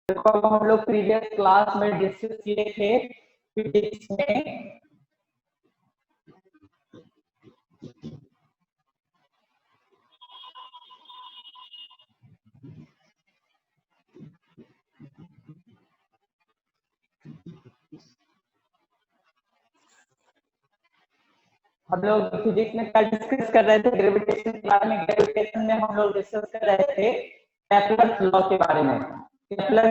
देखो अब हम लोग प्रीवियस क्लास में डिस्कस किए थे फिजिक्स में हम लोग फिजिक्स में कल डिस्कस कर रहे थे ग्रेविटेशन के बारे में। ग्रेविटेशन में हम लोग डिस्कस कर रहे थे केपलर्स लॉ के बारे में। केपलर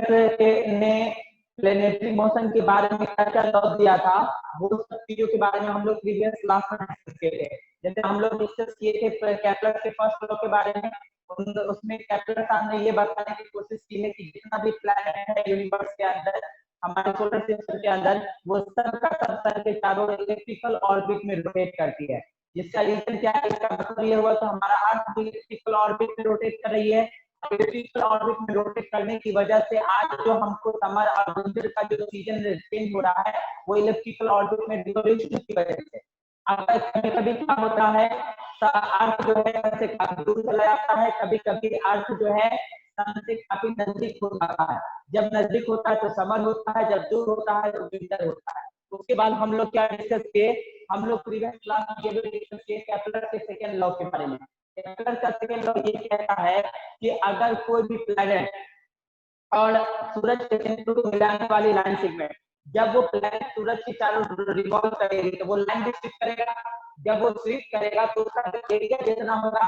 ने प्लेनेटरी मोशन के बारे में क्या क्या लॉ दिया था, वो सब चीजों के बारे में हम लोग प्रीवियस क्लास में डिस्कस किए थे। जैसे हम लोग डिस्कस किए थे केपलर के फर्स्ट लॉ के बारे में, उसमें केपलर साहब ने ये बताने की कोशिश की है कि जितना भी प्लैनेट है यूनिवर्स के अंदर, हमारे सोलर सिस्टम के अंदर, वो सब का सब सन के चारों इलेक्ट्रिकल ऑर्बिट में रोटेट करती है। जिसका रीजन क्या है, इसका मतलब ये हुआ तो हमारा अर्थ भी इलेक्ट्रिकल ऑर्बिट में रोटेट कर रही है। इलेक्ट्रिकल ऑर्बिट में रोटेट करने की वजह से आज जो हमको समर और विंटर का जो सीजन चेंज हो रहा है, वो इलेक्ट्रिकल ऑर्बिट में रिवोल्यूशन की वजह से। अगर कभी कभी क्या होता है, अर्थ जो है से काफी दूर चला जाता है, कभी कभी अर्थ जो है सन से काफी नजदीक हो जाता है। जब नजदीक होता है तो समर होता है, जब दूर होता है तो विंटर होता है। उसके बाद हम लोग क्या डिस्कस किए, हम लोग प्रीवियस क्लास में ये डिस्कस किए केपलर के सेकंड लॉ के बारे में। केपलर का सेकंड लॉ ये कहता है कि अगर कोई भी प्लैनेट और सूरज के केंद्र को मिलाने वाली लाइन सेगमेंट, जब वो प्लैनेट सूरज के चारों रिवॉल्व करेगी तो वो लाइन भी शिफ्ट करेगा। जब वो शिफ्ट करेगा तो उसका एरिया जितना होगा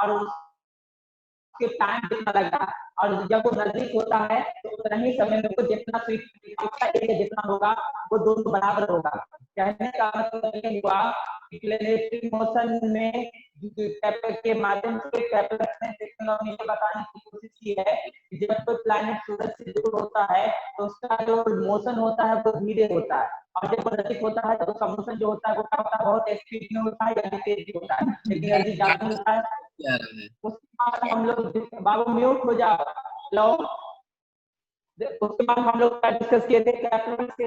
और उसके टाइम जितना लगेगा, और जब वो नजदीक होता है तो उतना ही समय में वो जितना शिफ्ट उसका एरिया जितना होगा वो दोनों बराबर होगा। कहने का मतलब ये हुआ कि प्लैनेटरी मोशन में केपलर के माध्यम से केपलर ने टेक्नोलॉजी को बताने की कोशिश की है कि जब कोई प्लैनेट सूरज से दूर होता है तो उसका जो मोशन होता है वो धीरे होता है, और जब वो नजदीक होता है तो उसका मोशन जो होता है वो क्या होता है, बहुत स्पीड में होता है या तेज होता है, लेकिन एनर्जी ज्यादा होता है। उसके बाद हम लोग, बाबू म्यूट हो जाओ, लो। उसके बाद हम लोग डिस्कस किए थे केपलर के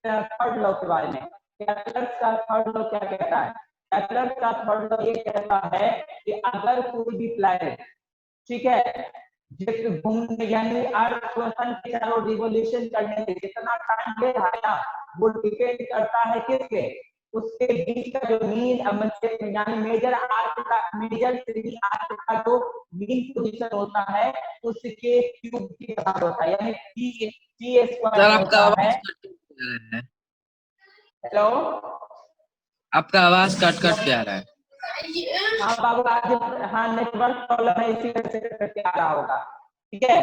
थर्ड लॉ के बारे में। केपलर का थर्ड लॉ क्या कहता है? केपलर का थर्ड लॉ ये कहता है कि अगर कोई भी प्लैनेट, ठीक है, घूमने यानी अर्थ को सन के चारों रिवोल्यूशन करने में जितना टाइम ले रहा है ना, वो डिपेंड करता है किस पे, उसके बीच का जो मीन यानी मेजर आर्क का, मेजर आर्क का जो मीन पोजीशन होता है उसके क्यूब के बराबर होता है, यानी टी स्क्वायर होता है। हेलो, आपका आवाज कट कट के आ रहा है। हाँ बाबू आज, हाँ नेटवर्क प्रॉब्लम है, इसी वजह से करके आ रहा होगा। ठीक है,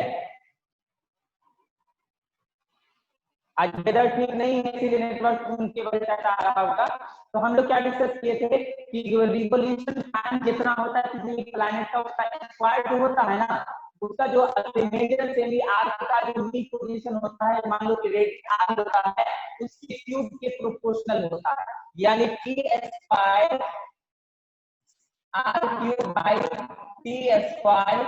आज वेदर ठीक नहीं है इसीलिए नेटवर्क उनकी वजह से आ रहा होगा। तो हम लोग क्या डिस्कस किए थे कि जो रिवोल्यूशन टाइम जितना होता है किसी प्लैनेट का, उसका स्क्वायर जो होता है ना, उसका जो मेजर सेमी आर्क का जो मीन पोजीशन होता है, मान लो कि रेड आर्क होता है, उसके क्यूब के प्रोपोर्शनल होता है। यानी T square R cube by T square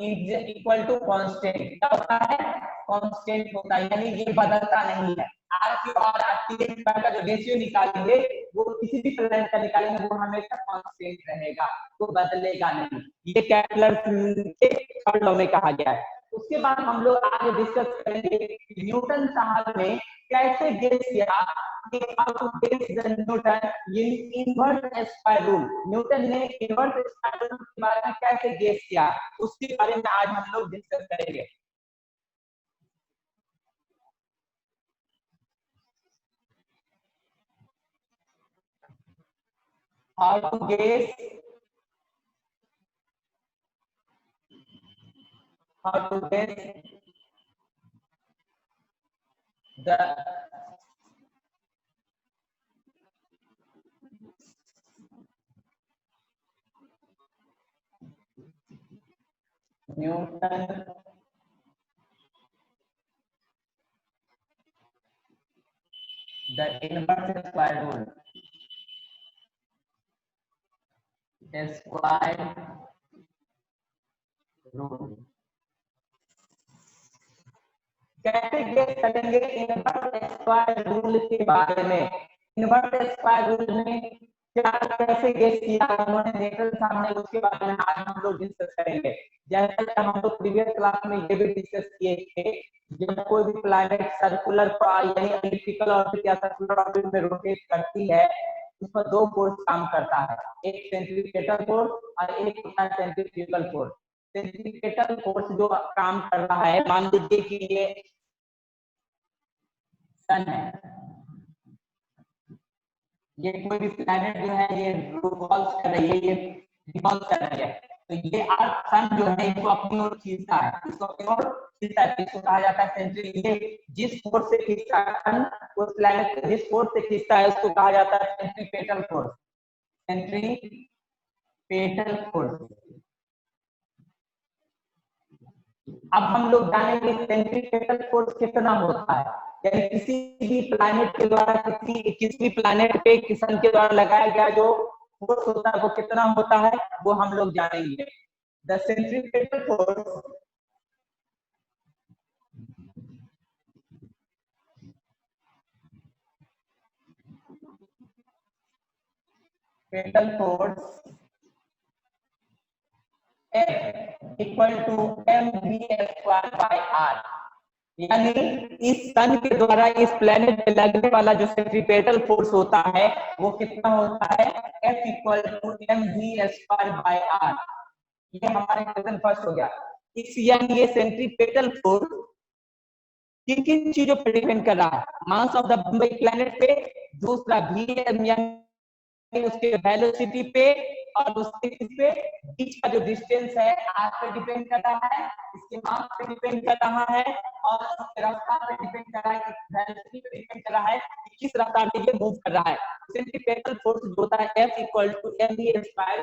is equal to constant. क्या होता है? कांस्टेंट होता है, यानी ये बदलता नहीं है। आर क्यूब और टी स्क्वायर का जो रेशियो निकालेंगे वो किसी भी प्लैनेट का निकालेंगे वो हमेशा कांस्टेंट रहेगा, वो बदलेगा नहीं। ये केपलर के थर्ड लॉ में कहा गया है। उसके बाद हम लोग आगे डिस्कस करेंगे न्यूटन साहब ने कैसे गेस किया कि Newton inverse square rule, Newton ने इनवर्स स्क्वायर रूल के बारे में कैसे गेस किया, उसके बारे में आज हम लोग डिस्कस करेंगे। How to guess, how to guess the Newton the inverse square rule, square rule कैसे गेस करेंगे इनवर्स स्क्वायर रूल के बारे में। इनवर्स स्क्वायर रूल में क्या कैसे गेस किया उन्होंने न्यूटन साहब ने, उसके बारे में आज हम लोग डिस्कस करेंगे। जैसा कि हम लोग प्रीवियस क्लास में ये भी डिस्कस किए थे, जब कोई भी प्लैनेट सर्कुलर यानी एलिप्टिकल ऑर्बिट या सर्कुलर ऑर्बिट में रोटेट करती है, उस पर दो फोर्स काम करता है, एक सेंट्रीपिटल फोर्स और एक होता है सेंट्रीफ्यूगल फोर्स। सेंट्रीपिटल फोर्स जो काम कर रहा है, मान लीजिए कि ये सन है, ये कोई भी प्लैनेट जो है ये रिवॉल्व कर रही है, ये रिवॉल्व कर रही है, तो ये सन जो है इसको अपनी ओर खींचता है, इसको अपनी ओर खींचता है, इसको कहा जाता है सेंट्री। ये जिस फोर्स से खींचता है सन, उस प्लैनेट जिस फोर्स से खींचता है उसको कहा जाता है सेंट्रीपेटल फोर्स। Centripetal force. अब हम लोग जानेंगे सेंट्रीपेटल फोर्स कितना होता है, यानी किसी भी प्लैनेट के द्वारा किसी भी प्लैनेट पे सन के द्वारा लगाया गया जो फोर्स होता है वो कितना होता है, वो हम लोग जानेंगे। The centripetal force petal force F equal to mv²/r, यानी इस सन के द्वारा इस प्लेनेट पे लगने वाला जो सेंट्रीपेटल फोर्स होता है वो कितना होता है, F इक्वल टू mv²/r। ये हमारे क्वेश्चन फर्स्ट हो गया। इस यानी ये सेंट्रीपेटल फोर्स किन किन चीजों पर डिपेंड कर रहा है, मास ऑफ द प्लेनेट पे, दूसरा Vm यानी उसके वेलोसिटी पे, और उसके पे बीच का जो डिस्टेंस है r पे डिपेंड कर रहा है, इसके मास पे डिपेंड कर रहा है, और उसके रफ्तार पे डिपेंड कर रहा है, वेलोसिटी पे डिपेंड कर रहा है कि किस रफ्तार से ये मूव कर रहा है। सेंट्रीपेटल फोर्स जो होता है F इक्वल टू mv²/r,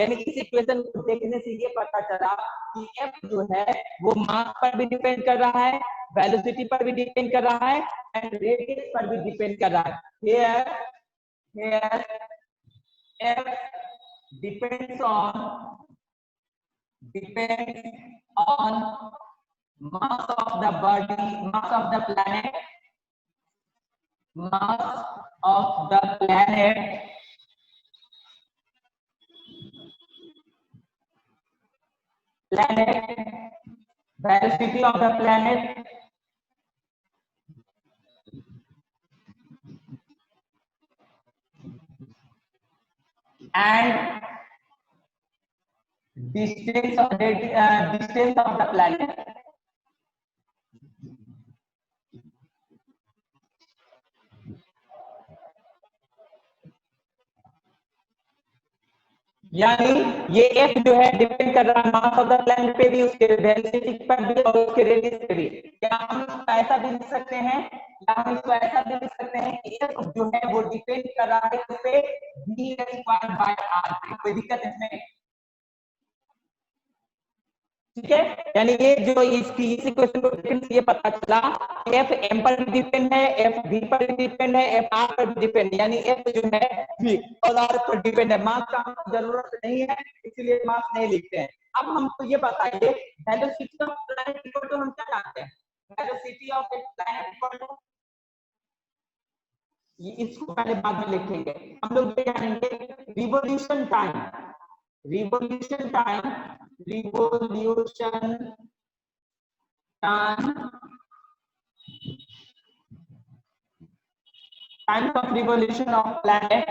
यानी इस इक्वेशन को देखने से ये पता चला कि F जो है वो मास पर भी डिपेंड कर रहा है, वेलोसिटी पर भी डिपेंड कर रहा है, एंड रेडियस पर भी डिपेंड कर रहा है। Here F depends on mass of the body, mass of the planet, mass of the planet, velocity of the planet, and distance of the planet. यानी ये F जो है डिपेंड कर रहा है मास ऑफ द प्लैनेट पे भी, उसके वेलोसिटी पर भी और उसके रेडियस पे भी। या हम इसको ऐसा भी लिख सकते हैं, कि F जो है वो डिपेंड कर रहा है उस पे v²/r, कोई दिक्कत इसमें, ठीक है। यानी ये जो इसकी इस इक्वेशन को देखने से ये पता चला कि F m पर भी डिपेंड है, F v पर भी डिपेंड है, F r पर भी डिपेंड है, यानी F जो है v और r पर डिपेंड है। मास का जरूरत नहीं है, इसलिए मास नहीं लिखते हैं। अब हमको ये बताइए velocity of planet equal to हम क्या जानते हैं, velocity of a planet equal to, ये इसको पहले बाद में लिखेंगे, हम लोग ये जानेंगे revolution time, revolution time of revolution of planet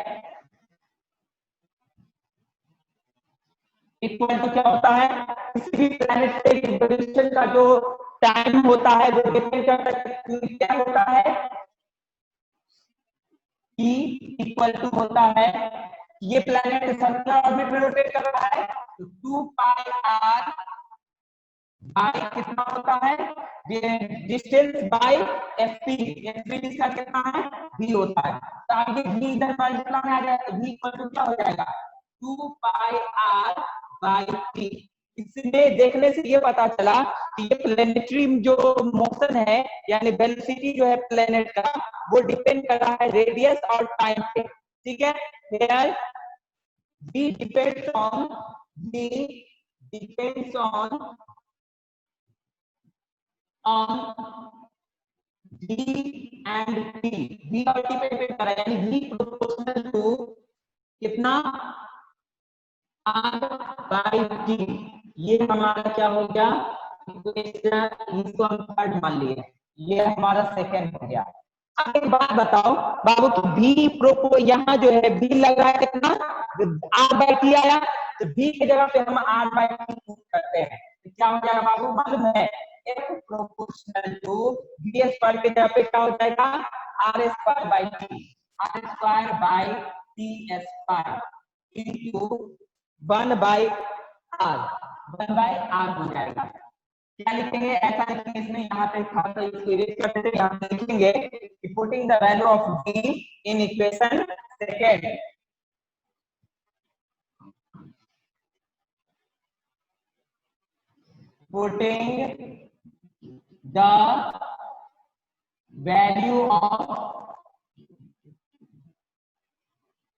equal to क्या होता है, किसी भी प्लैनेट पे रिवोल्यूशन का जो टाइम होता है वो डिपेंड करता है क्या होता है, E इक्वल टू होता है, ये प्लैनेट सर्कुलर ऑर्बिट में रोटेट कर रहा है, तो 2πr बाय कितना होता है, डिस्टेंस बाय एफपी, एफपी इसका कितना है, v होता है, तो आगे v इधर मल्टीप्लाई में आ जाएगा, v इक्वल टू क्या हो जाएगा, 2πr बाय t। इसमें देखने से ये पता चला कि ये प्लैनेटरी जो मोशन है, यानी वेलोसिटी जो है प्लैनेट का, वो डिपेंड कर रहा है रेडियस और टाइम पे, ठीक है। Here v depends on d and t, v और t पे डिपेंड कर रहा है, यानी v प्रोपोर्शनल टू कितना r by t, ये हमारा क्या हो गया इक्वेशन, इसको हम थर्ड मान लिए, ये हमारा सेकंड हो गया। अब एक बात बताओ बाबू, तो बी प्रोपो यहाँ जो है बी लगा है कितना, आर बाई टी आया, तो बी की जगह पे हम आर बाई टी करते हैं, तो क्या हो जाएगा बाबू मालूम है, F proportional to B square की जगह पे क्या हो जाएगा, R square by T, R square by T square into 1/r हो जाएगा। क्या लिखेंगे, ऐसा लिखेंगे, इसमें यहाँ पे खासा इसको इरेज करते थे, यहाँ पे लिखेंगे कि putting the value of b in equation second, putting the value of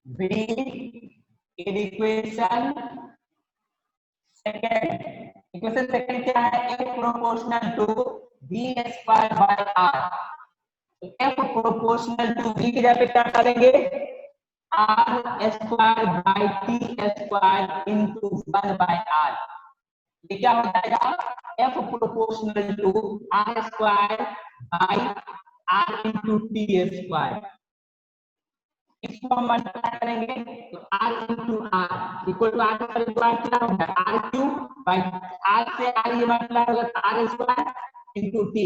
b in equation second, equation second क्या है, f proportional to b square by r, f proportional to b की जगह पे क्या करेंगे, r square by t square into 1/r, ये क्या हो जाएगा, f proportional to r square by r into t square, इसको हम मल्टीप्लाई करेंगे तो r into r equal to r square क्या होगा, r क्यूब बाय r से r ये मल्टीप्लाई होगा तो r स्क्वायर इनटू t,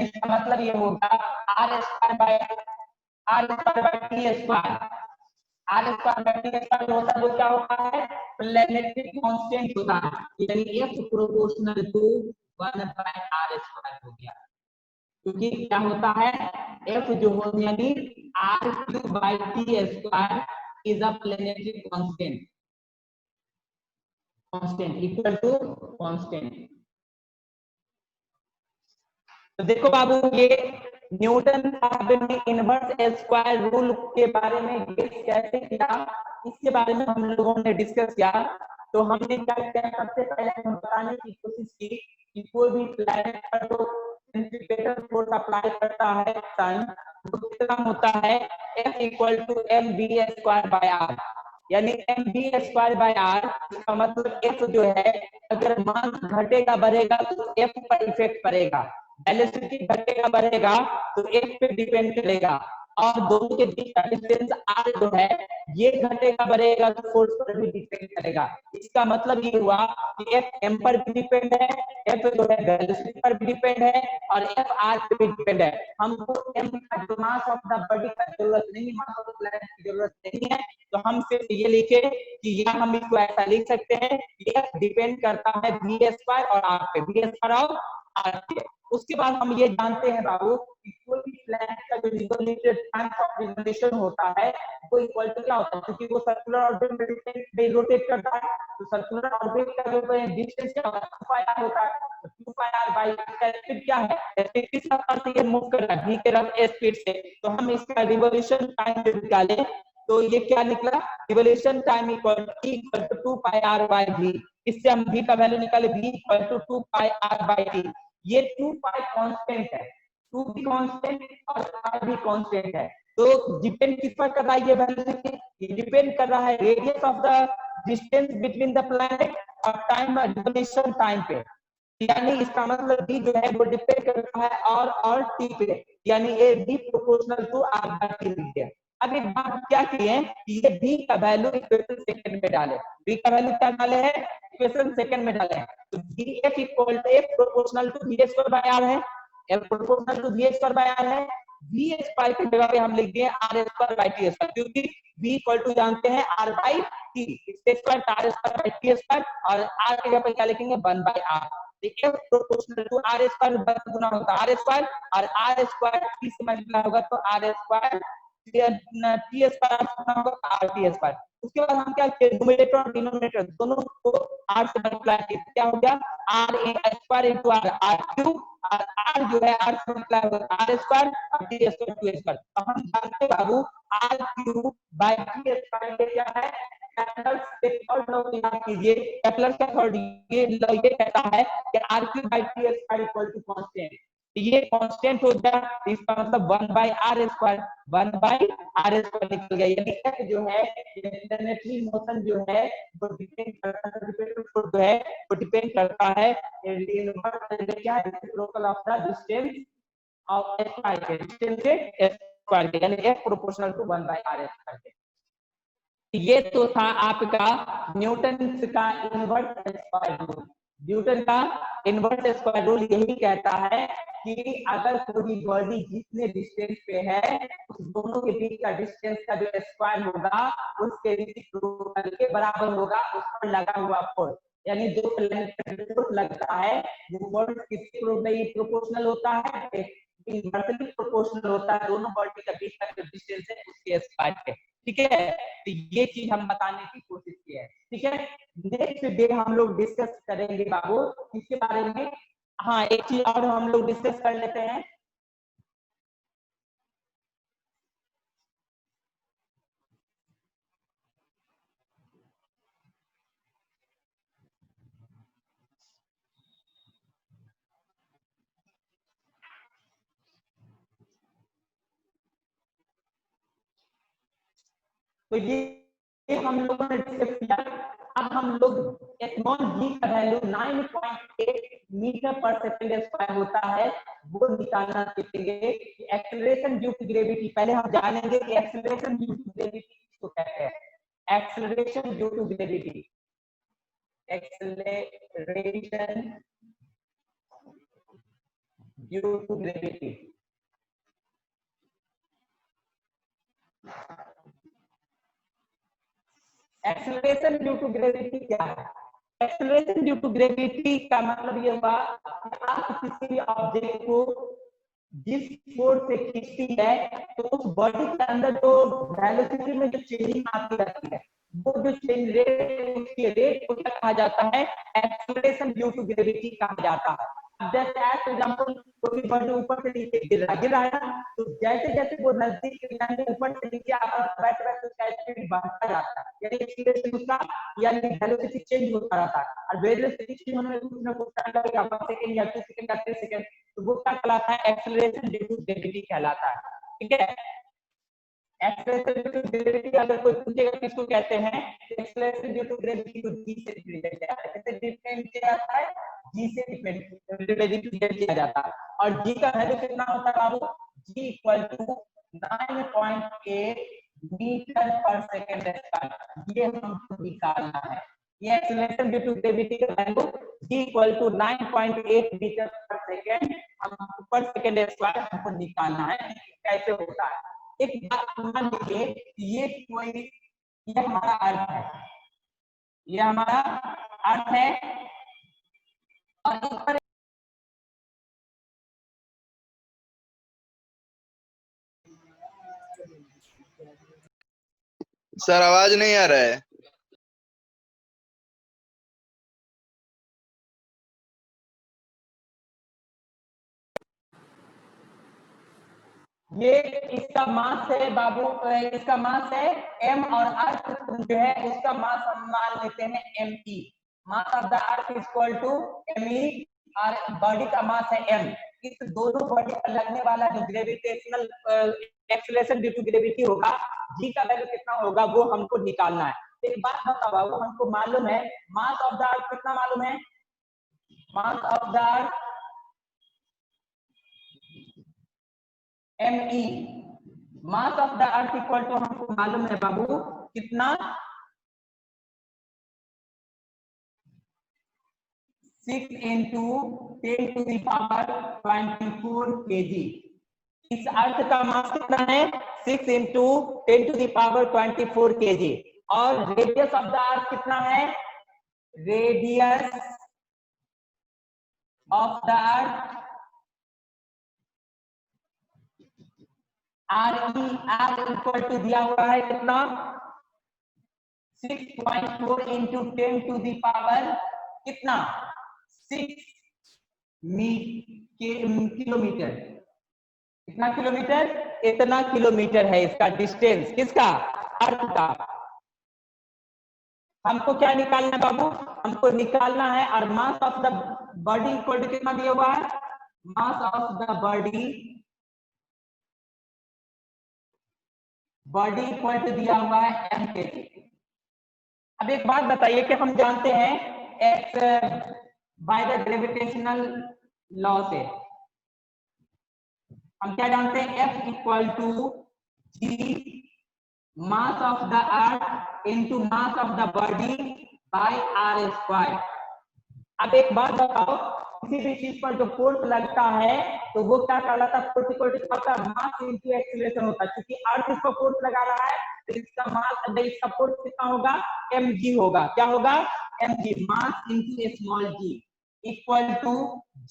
इसका मतलब ये होगा r square by t square, r square by t square होता है, वो क्या होता है, प्लैनेटरी कांस्टेंट होता है, यानी f proportional to 1/r square हो गया, क्योंकि क्या होता है f जो हो यानी r cube by T square is a planetary constant, constant equal to constant. तो देखो बाबू, ये न्यूटन साहब ने इनवर्स स्क्वायर रूल के बारे में कैसे किया, इसके बारे में हम लोगों ने डिस्कस किया। तो हमने क्या किया, सबसे पहले हम बताने की कोशिश की कि कोई भी प्लैनेट पर तो सेंट्रीफ्यूगल फोर्स अप्लाई करता है सन, तो कितना होता है, F equal to mv square by r, यानी mv स्क्वायर बाय r, इसका मतलब F जो है अगर मास घटेगा बढ़ेगा तो F पर इफेक्ट पड़ेगा, वेलोसिटी घटेगा बढ़ेगा तो F पे डिपेंड करेगा, और दोनों के बीच का डिस्टेंस r जो है ये घटेगा बढ़ेगा तो फोर्स पर भी डिपेंड करेगा। इसका मतलब ये हुआ कि F m पर भी डिपेंड है, F जो है वेलोसिटी पर भी डिपेंड है, और F r पे भी डिपेंड है। हमको m का मास ऑफ द बॉडी का जरूरत नहीं है, मास ऑफ द प्लैनेट की जरूरत नहीं है, तो हम सिर्फ ये लिखे कि यहाँ हम इसको ऐसा लिख सकते हैं कि F डिपेंड करता है v स्क्वायर और r पे, v स्क्वायर और r पे। उसके बाद हम ये जानते हैं बाबू कि कोई भी प्लैनेट का जो रिवोल्यूशन टाइम ऑफ रिवोल्यूशन होता है वो इक्वल टू क्या होता है, क्योंकि वो सर्कुलर ऑर्बिट में रोटेट करता है, तो सर्कुलर ऑर्बिट का जो डिस्टेंस क्या होता है 2πr होता है, तो 2πr बाई स्पीड क्या है, स्पीड किस रफ्तार से ये मूव कर रहा है, v के स्पीड से, तो हम इसका रिवोल्यूशन टाइम जो निकाले तो ये क्या निकला, revolution time equal to 2πr by v, इससे हम v का वैल्यू निकाले, v equal to 2πr by t, ये 2π कांस्टेंट है, 2 भी कांस्टेंट और r भी कांस्टेंट है, तो डिपेंड किस पर कर रहा है ये वैल्यू, ये डिपेंड कर रहा है radius of the distance between the planet और टाइम रिवोल्यूशन टाइम पे, यानी इसका मतलब b जो है वो डिपेंड करता है और t पे, यानी ये b proportional to r by t लिख दिया। अब एक बात क्या की है, ये b का वैल्यू इक्वेशन सेकंड में डाले, b का वैल्यू क्या डाले हैं, इक्वेशन सेकंड में डाले हैं, तो f equal to f proportional to v square by r है, f proportional to v square by r है, v स्क्वायर की जगह पे हम लिख दिए r square by t square, क्योंकि v इक्वल टू जानते हैं r बाय t, इसके square r square by t square, और r की जगह पे क्या लिखेंगे 1/r, देखिए प्रोपोर्शनल टू r स्क्वायर 10 गुना होता है r स्क्वायर, और r स्क्वायर t से मल्टीप्लाई होगा तो r स्क्वायर t स्क्वायर होगा r t स्क्वायर। उसके बाद हम क्या किए, न्यूमरेटर और डिनोमिनेटर दोनों को r से मल्टीप्लाई किए, क्या हो गया r square into r, r cube, और r जो है r से मल्टीप्लाई होगा r स्क्वायर और t स्क्वायर 2 स्क्वायर, तो हम जानते हैं बाबू r cube by t square क्या है, कीजिए कैपलर का थर्ड ये कहता है कि r cube by t square equal to constant, ये कांस्टेंट हो गया, इसका मतलब 1/r², 1/r² निकल गया। यानी f जो है इंटरनेटली मोशन जो है वो डिपेंड करता है, जो है वो डिपेंड करता है क्या reciprocal of the distance of s² के, डिस्टेंस से s², यानी f प्रोपोर्शनल टू 1/r²। ये तो था आपका न्यूटन का इनवर्स स्क्वायर रूल। न्यूटन का इनवर्स स्क्वायर रूल यही कहता है कि अगर कोई बॉडी जितने डिस्टेंस पे है उस दोनों के बीच का डिस्टेंस का जो स्क्वायर होगा उसके रेसिप्रोकल के बराबर होगा उस पर लगा हुआ फोर्स। यानी जो फोर्स लगता है वो फोर्स किसके प्रोपोर्शनल होता है, इनवर्सली प्रोपोर्शनल होता है दोनों बॉडी के बीच का जो डिस्टेंस है उसके स्क्वायर के। ठीक है, तो ये चीज हम बताने की कोशिश की है। ठीक है, नेक्स्ट डे हम लोग डिस्कस करेंगे बाबू इसके बारे में। हाँ, एक चीज और हम लोग डिस्कस कर लेते हैं। तो ये हम लोगों ने डिस्कस किया। अब हम लोग स्मॉल जी का value 9.8 metre per second square होता है वो निकालना सीखेंगे। एक्सेलरेशन ड्यू टू ग्रेविटी, पहले हम जानेंगे कि एक्सेलरेशन ड्यू टू ग्रेविटी किसको कहते हैं। Acceleration due to gravity, acceleration due to gravity. Acceleration due to gravity क्या है? एक्सेलरेशन ड्यू टू ग्रेविटी का मतलब ये हुआ कि आप किसी भी ऑब्जेक्ट को जिस फोर्स से खींचती है तो उस बॉडी के अंदर जो वेलोसिटी में जो चेंजिंग आती रहती है वो जो चेंज रेट उसके रेट को क्या कहा जाता है, एक्सेलरेशन ड्यू टू ग्रेविटी कहा जाता है। जैसे एज एग्जांपल कोई बॉडी ऊपर से नीचे गिर रहा है ना, तो जैसे जैसे वो नजदीक ऊपर से नीचे आता है वैसे वैसे उसका स्पीड बढ़ता जाता है, यानी एक्सीलरेशन उसका यानी वेलोसिटी चेंज होता रहता है। और वेलोसिटी चेंज होने में कुछ ना कुछ टाइम लगेगा, 1 सेकंड या 2 सेकंड या 3 सेकंड, तो वो क्या कहलाता है, एक्सेलरेशन ड्यू टू ग्रेविटी कहलाता है। ठीक है, एक्सेलरेशन ड्यू टू ग्रेविटी अगर कोई पूछेगा किसको कहते हैं, एक्सेलरेशन ड्यू टू ग्रेविटी को जी से रिलेटेड किया जाता है। कैसे डिफाइन किया जाता है, जी से रिलेटेड किया जाता है। और जी का वैल्यू कितना होता है बाबू, G equal to 9.8 metre per second square. ये हमको निकालना है, ये एक्सेलरेशन ड्यू टू ग्रेविटी का value G equal to 9.8 metre per second per second square हमको निकालना है। कैसे होता है, एक बात मान लीजिए, ये कोई, ये हमारा अर्थ है, ये हमारा अर्थ है और ऊपर सर आवाज नहीं आ रहा है। ये इसका मास है बाबू, इसका मास है m और अर्थ जो है उसका मास हम मान लेते हैं me। Mass of the earth is equal to me और बॉडी का मास है m। इस दोनों बॉडी पर लगने वाला जो gravitational acceleration due to gravity होगा, g का वैल्यू कितना होगा वो हमको निकालना है। एक बात बताओ बाबू, हमको मालूम है मास ऑफ द अर्थ कितना मालूम है, mass of the earth me, mass of the earth equal to हमको मालूम है बाबू कितना, 6 into 10 to the power 24 kg। इस अर्थ का मास कितना है, 6 into 10 to the power 24 kg। और रेडियस ऑफ द अर्थ कितना है, radius of the earth R equal to दिया हुआ है कितना, 6.4 into 10 to the power कितना, 6 किलोमीटर। कितना किलोमीटर, इतना किलोमीटर है इसका डिस्टेंस, किसका, अर्थ का। हमको क्या निकालना है बाबू, हमको निकालना है, और mass of the body equal to कितना दिया हुआ है, mass of the body equal to दिया हुआ है m kg। अब एक बात बताइए कि हम जानते हैं x by the gravitational law से हम क्या जानते हैं, F equal to g mass of the earth into mass of the body by r square. अब एक बात बताओ, किसी भी चीज पर जो फोर्स लगता है तो वो क्या कहलाता है, force equal to mass into acceleration होता है। क्योंकि अर्थ इसको फोर्स लगा रहा है तो इसका मास इसका फोर्स कितना होगा, mg होगा। क्या होगा, mg, mass into small g equal to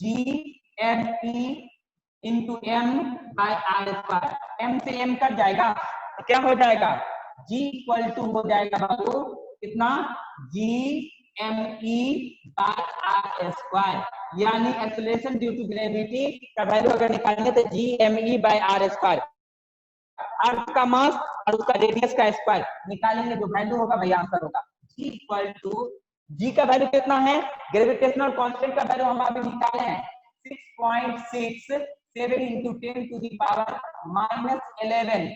g m e into m by R square. m से m कट जाएगा तो क्या हो जाएगा, g इक्वल टू हो जाएगा बाबू कितना, g m e by R square. यानी एक्सेलरेशन ड्यू टू ग्रेविटी का वैल्यू अगर निकालेंगे तो g m e by R square, earth का मास और उसका रेडियस का स्क्वायर निकालेंगे, जो वैल्यू होगा वही आंसर होगा। g इक्वल टू, g का वैल्यू कितना है, ग्रेविटेशनल कांस्टेंट का वैल्यू हम अभी निकाले हैं 6.67 इंटू 10 टू द पावर -11।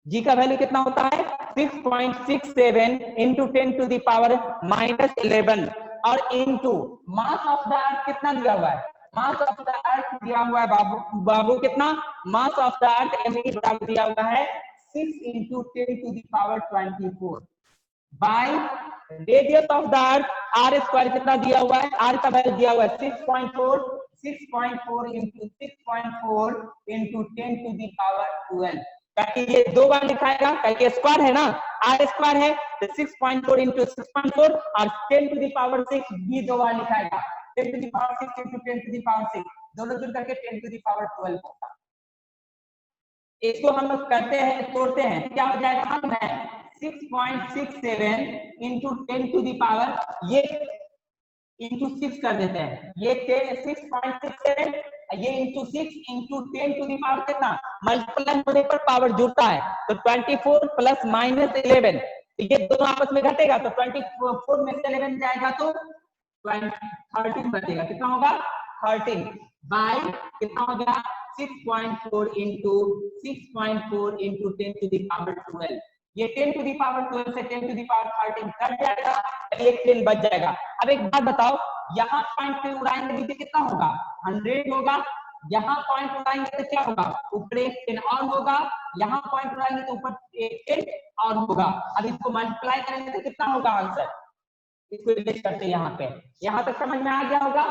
जी का वैल्यू कितना होता है, 6.67 इंटू 10 टू द पावर -11 और into mass of the earth कितना दिया हुआ है, मास ऑफ द अर्थ दिया हुआ है बाबू कितना, mass of the earth ME बराबर दिया हुआ है 6 into 10 to the power 24 by radius of the earth R square कितना दिया हुआ है, आर का वैल्यू दिया हुआ है 6.4 into 6.4 into 10 to the power 12। ताकि ये दो बार लिखाएगा, ताकि स्क्वायर है ना, आर स्क्वायर है तो 6.4 इंटू 6.4 और 10 टू द पावर 6 भी दो बार लिखाएगा, 10 to the power 6 into 10 to the power 6 दोनों जुड़ करके 10 टू द पावर 12 होगा। इसको हम लोग करते हैं, तोड़ते हैं, क्या हो जाएगा, हम 6.67 इंटू 10 टू द पावर, ये इंटू 6 कर देते हैं, ये 6.67 ये into 6 into 10 to the power कितना, मल्टीप्लाई होने पर पावर जुड़ता है तो 24 प्लस -11, तो ये दोनों आपस में घटेगा तो 24 में से 11 जाएगा तो 13 बचेगा, कितना होगा 13 बाय कितना हो गया 6.4 into 6.4 into 10 to the power 12। ये 10 टू द पावर 12 से 10 टू द पावर 13 कट जाएगा, एक 10 बच जाएगा। अब एक बात बताओ, यहाँ पॉइंट पे उड़ाएंगे नीचे कितना होगा, 100 होगा, यहाँ पॉइंट उड़ाएंगे तो क्या होगा, ऊपर एक 10 और होगा, यहाँ पॉइंट उड़ाएंगे तो ऊपर एक 10 और होगा। अब इसको मल्टीप्लाई करेंगे तो कितना होगा आंसर, इसको रिलेट करते हैं यहाँ पे, यहाँ तक समझ में आ गया होगा।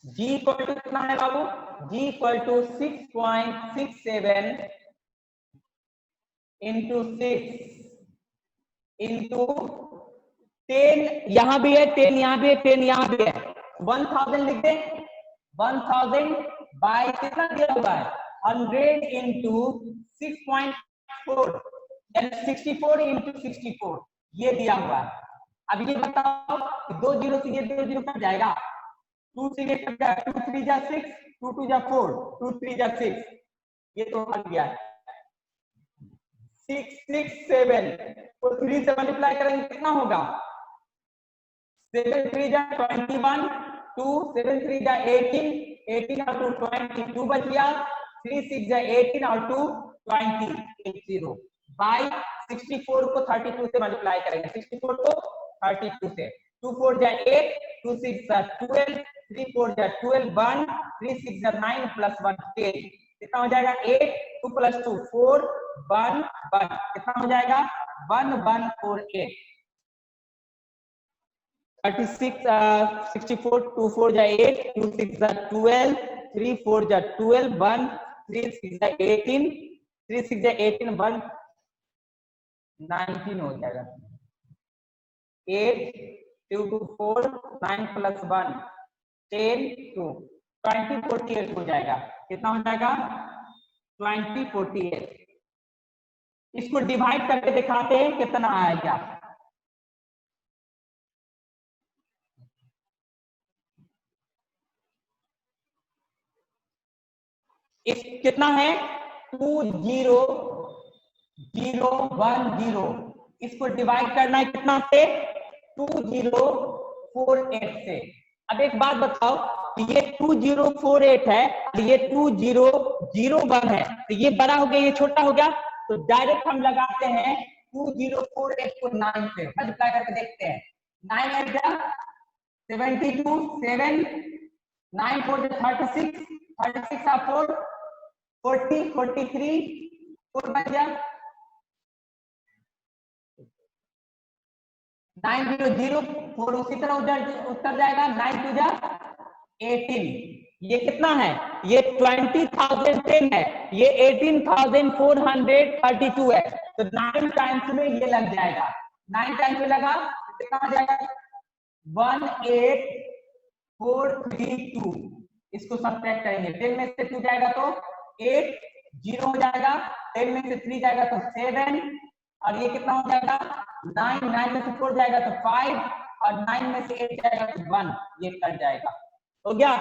G इक्वल टू कितना है बाबू, G equal to 6.67 into 6 into 10, यहां भी है 10, यहां भी है 10, यहां भी है 1000 लिख दे, 1000 बाय कितना दिया हुआ है 100 इंटू 6.4 यानी 64 इंटू 64 ये दिया हुआ है। अब ये बताओ 2 जीरो से ये 2 जीरो कट जाएगा, 2 से ये कट जाएगा, 2 3 जा 6, 2 2 जा 4, 2 3 जा 6, ये तो हट गया 667 को 3 से मल्टीप्लाई करेंगे कितना होगा, 7 3 जा 21, 2 7 3 जा 18, 18 और 2 22 बच गया, 3 6 जा 18 और 2 20 80 बाय 64 को 32 से मल्टीप्लाई करेंगे, 64 को 32 से, 2 4 जा 8, 2 6 जा 12, 3 4 जा 12 1, 3 6 जा 9 प्लस 1 10, कितना हो जाएगा 8, 2 प्लस 2 4 1 1, कितना हो जाएगा 1148, 36 64 2 4 जा 8, 2 6 जा 12, 3 4 जा 12 1, 3 6 जा 18, 3 6 जा 18 1 19 हो जाएगा, 8 2 2 4 9 प्लस 1 10 2 20 48 हो जाएगा, कितना हो जाएगा 20 48। इसको डिवाइड करके दिखाते हैं कितना आएगा, इस कितना है 2 0 0 1 0 इसको डिवाइड करना है कितना से, 2048 से। अब एक बात बताओ, ये 2048 है, ये 2001 है, तो ये बड़ा हो गया, ये छोटा हो गया, तो डायरेक्ट हम लगाते हैं 2048 को 9 से मल्टीप्लाई करके देखते हैं। 9 8 जा 72, 7 9 4 36, 36 आप 4 40 43 4 बच गया 900 उसी तरह उत्तर जाएगा 9 2 जा 18। ये कितना है, ये 20,010 है, ये 18,432 है, तो 9 टाइम्स में ये लग जाएगा। 9 टाइम्स में लगा कितना हो जाएगा 18432। इसको सब्ट्रैक्ट करेंगे, 10 में से 2 जाएगा तो 8 0 हो जाएगा, 10 में से 3 जाएगा तो 7 और ये कितना हो जाएगा 9 9 में से 4 जाएगा तो 5 और 9 में से 8 जाएगा तो 1, ये कट जाएगा, हो गया।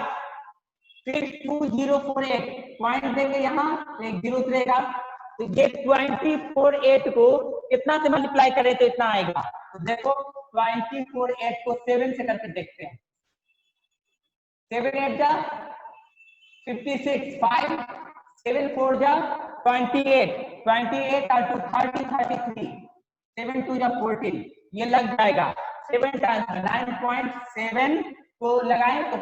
फिर 2048 पॉइंट देंगे यहाँ, एक 0 रहेगा, तो ये 2048 को कितना से मल्टीप्लाई करें तो इतना आएगा। तो देखो 2048 को 7 से करके देखते हैं। 7 8 जा 56, 5 7 4 जा 28, 28 और 2 30 33, 7 2 जा 14, ये लग जाएगा 7 टाइम्स 9.7 को लगाएं तो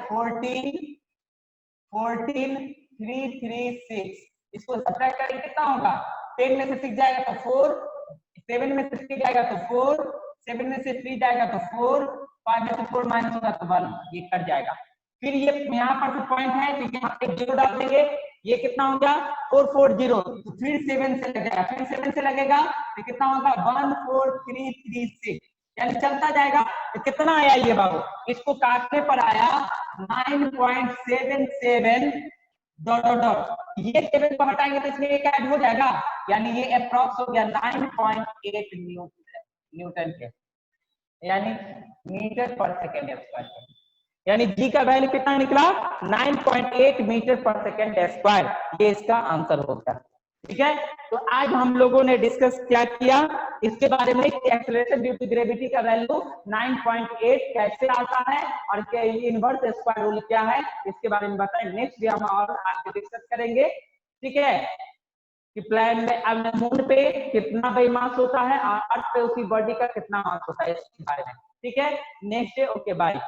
14336। इसको सब्ट्रैक्ट करेंगे कितना होगा, 10 में से 6 जाएगा तो 4, 7 में से 3 जाएगा तो 4, 7 में से 3 जाएगा तो 4, 5 में से 4 माइनस होगा तो 1, ये कट जाएगा। फिर ये यहाँ पर जो पॉइंट है तो यहाँ पे 0 डाल देंगे, ये कितना हो गया 440, तो फिर 7 से लगेगा, फिर 7 से लगेगा तो कितना होगा 14336, यानी चलता जाएगा। तो कितना आया ये बाबू, इसको काटने पर आया 9.77 डॉट डॉट डॉट, ये 7 को हटाएंगे तो इसमें एक ऐड हो जाएगा, यानी ये अप्रॉक्स हो गया 9.8 न्यूटन के, यानी मीटर पर सेकेंड स्क्वायर, यानी जी का वैल्यू कितना निकला 9.8 मीटर पर सेकेंड स्क्वायर, ये इसका आंसर होगा। ठीक है, तो आज हम लोगों ने डिस्कस क्या किया इसके बारे में, एक्सेलरेशन ड्यू टू ग्रेविटी का वैल्यू 9.8 कैसे आता है और क्या इनवर्स स्क्वायर रूल क्या है, इसके बारे में बताएं। नेक्स्ट डे हम और आगे डिस्कस करेंगे। ठीक है, कि प्लेन में मून पे कितना भाई मास होता है और अर्थ पे उसी बॉडी का कितना मास होता है, इसके बारे में। ठीक है, नेक्स्ट डे, ओके बाय।